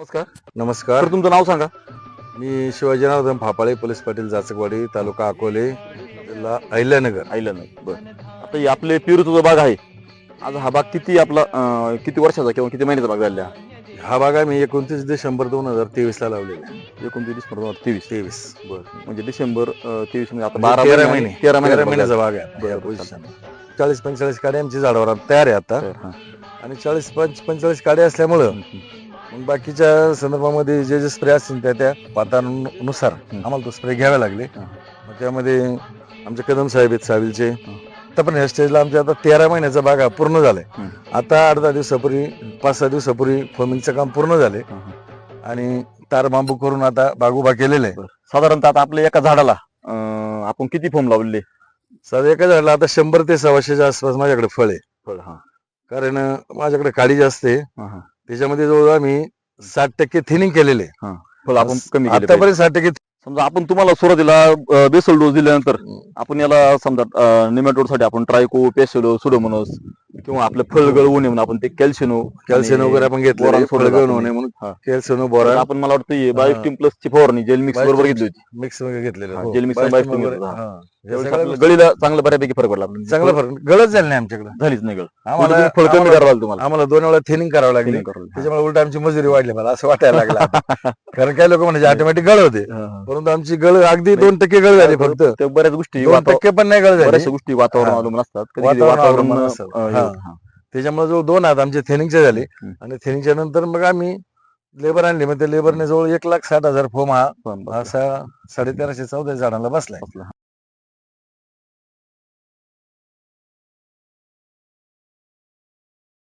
नमस्कार. नमस्कार. तर तुमचं नाव सांगा. मी शिवाजी जनार्दन फापाळे, पोलीस पाटील, जाचकवाडी, तालुका अकोले, जिल्हा अहिल्यानगर. बरं. आता हे आपले पेरूचा जो बाग आहे, आज हा बाग किती आपला किती वर्षाचा किंवा किती महिन्याचा बाग झालेला आहे? हा बाग आम्ही 29 डिसेंबर 2023 ला लावलेला आहे. 29 डिसेंबर 2023. 23. बरं. म्हणजे डिसेंबर 23 म्हणजे आता म्हणजे 12 13 महिने महिने 13 13 महिन्याचा महिन्याचा बाग बाग आहे बरं, या बरं, पोझिशन. 40-45 काड्या आमची झाडावर तयार आहे आता. तर हां. आणि 40-45 काड्या असल्यामुळं मग बाकीच्या संदर्भामध्ये जे स्प्रे असतील त्या वातावरणानुसार आम्हाला तो स्प्रे घ्यावे लागले. मग त्यामध्ये आमचे कदम साहेब आहेत साविलचे. आता पण ह्या स्टेजला आमच्या आता 13 महिन्याचा बाग हा पूर्ण झालाय. आता 8-10 दिवसापूर्वी 5-6 दिवसापूर्वी फोमिंगचं काम पूर्ण झाले आणि तार बांबू करून आता बाग उभा केलेला आहे. साधारणतः आता आपल्या एका झाडाला आपण किती फोम लावलेले? साधं एका झाडाला आता 100 ते 100च्या आसपास माझ्याकडे फळ आहे. फळ हां. कारण माझ्याकडे काडी जास्त आहे. हां. त्याच्यामध्ये जवळ आम्ही 60% थिनिंग केलेले. फळ आपण कमी केले पाहिजे. आतापर्यंत 60% समजा आपण तुम्हाला सुरुवातीला बेसल डोस दिल्यानंतर आपण याला समजा निमॅटोड साठी आपण ट्रायको, पेसेलो, सुडोमोनस किंवा आपलं फळ गळवू नये म्हणून आपण ते कॅल्शियम वगैरे आपण घेतले. बोरॉन फळ सोडलं गळून आपण. होणे म्हणून हां. कॅल्शियम, बोरॉन आपण मला वाटतं बायोस्टीम प्लस ची फवारणी जेल मिक्स बरोबर घेतली होती. मिक्स वगैरे घेतलेले. हां, जेल मिक्स आणि बायोस्टीम घेतलं होतं. हां. त्यावेळेस आपल्याला गळीला चांगला बऱ्यापैकी फरक पडला. चांगला फरक गळत झाली नाही आमच्याकडे. झालीच नाही गळ. आम्हाला फळ कमी करावं लागलं तुम्हाला. आम्हाला 2 वेळा थिनिंग करावं लागली. Thinning करावं लागलं. त्याच्यामुळे उलट आमची मजुरी वाढली मला असं वाटायला लागलं आता. कारण काही लोक म्हणजे ऑटोमॅटिक गळ होते, परंतु आमची गळ अगदी 2% गळ झाली फक्त. त्या बऱ्याच गोष्टी 2% पण नाही गळ झाली. बऱ्याचशा गोष्टी वातावरण अवलंबून असतात. कधी कधी वातावरण वातावरण अवलंबून असतं. हे हां. होतं. हां. त्याच्यामुळे जो 2 हात आमचे थिनिंगचे झाले आणि थिनिंगच्या नंतर मग आम्ही लेबर आणले. मग त्या लेबरने जवळ 1,60,000 फोम हा पण असा 1350-14 झाडांना बसलाय. बसला.